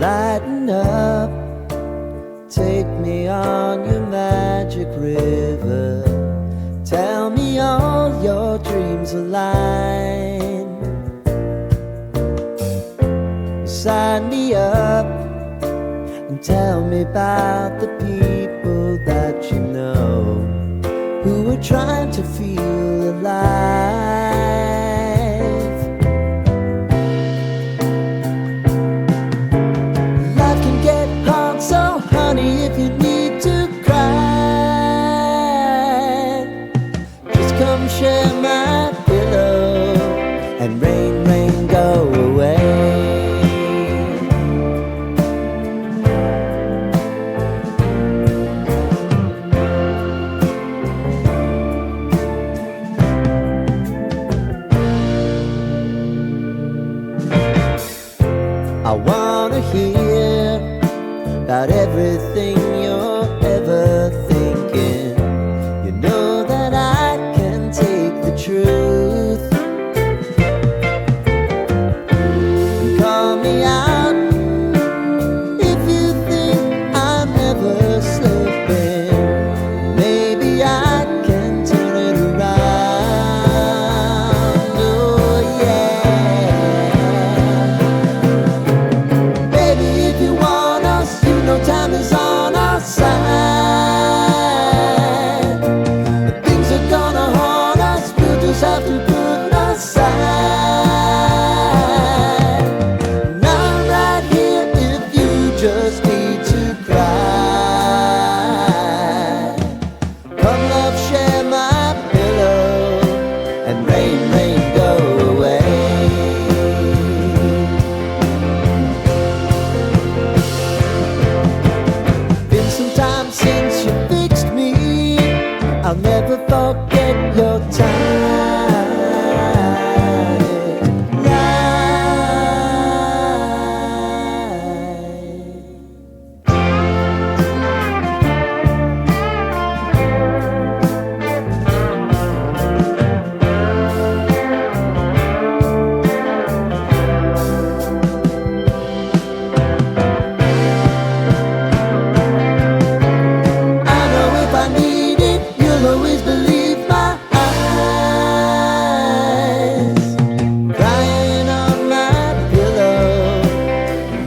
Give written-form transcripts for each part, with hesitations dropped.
Lighten up, take me on your magic river. Tell me all your dreams align. Sign me up and tell me about the people that you know who are trying to feel alive. Life can get hard, so honey, if you need to cry, just come share my pillow and rain, rain, go away. I wanna hear about everything you're ever thinking. You know that I can take the truth. And call me out if you think I'm ever slipping. Maybe I can turn it around. Oh yeah. Time is on our side. Things are gonna haunt us, we'll just have to put aside. And I'm right here if you just need to cry. Come love, share my pillow and rain, rain, go away. Since you fixed me, I'll never forget your time.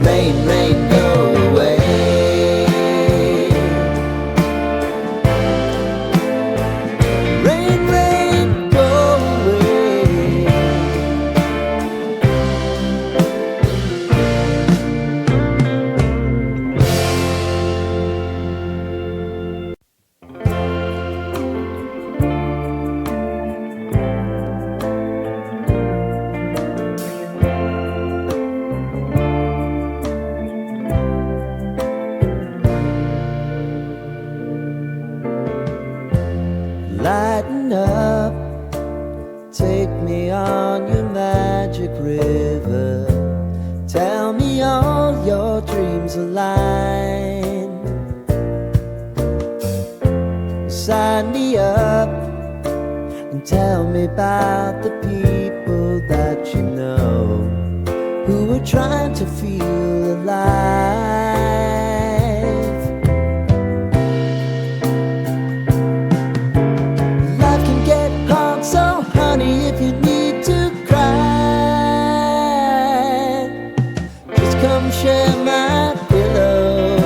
Rain, rain, go away. Rain, rain, go away. Lighten up, take me on your magic river. Tell me all your dreams align. Sign me up and tell me about the people that you know who are trying to feel alive. So honey, if you need to cry, just come share my pillow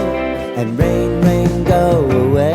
and rain, rain, go away.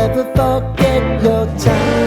never forget your time.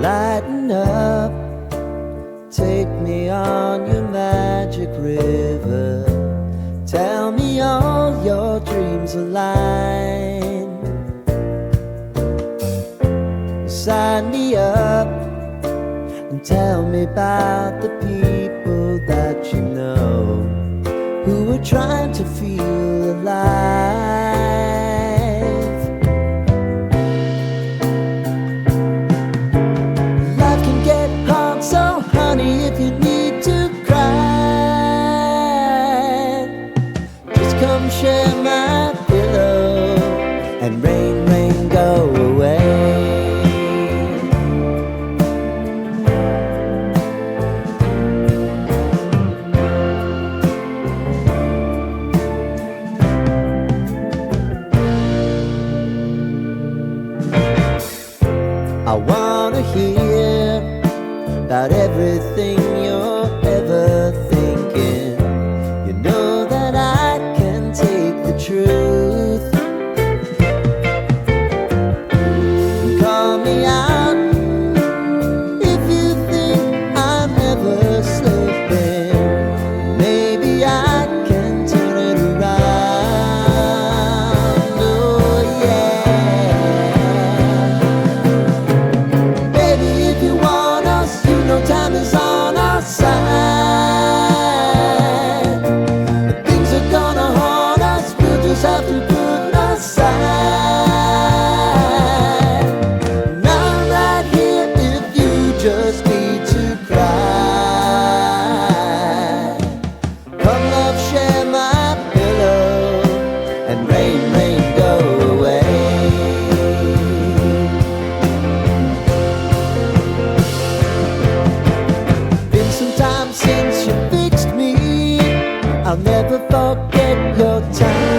Lighten up, take me on your magic river. Tell me all your dreams align. Sign me up and tell me about the people that you know who are trying to feel alive. So honey, if you need to cry, just come share my pillow and rain, rain, go away. I wanna hear about everything you're ever thinking. You know that I can take the truth. Call me out if you think I'm ever slipping. Maybe I can turn it around. Oh yeah. Baby, if you want us, no time is on our side. But things are gonna haunt us, we'll just have to put aside. And I'm right here if you just need to cry. Come love, share my pillow and rain, rain, go away. Since you fixed me, I'll never forget your time.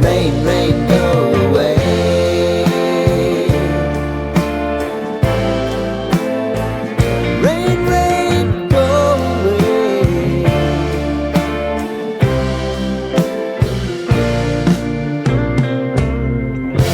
Rain, rain,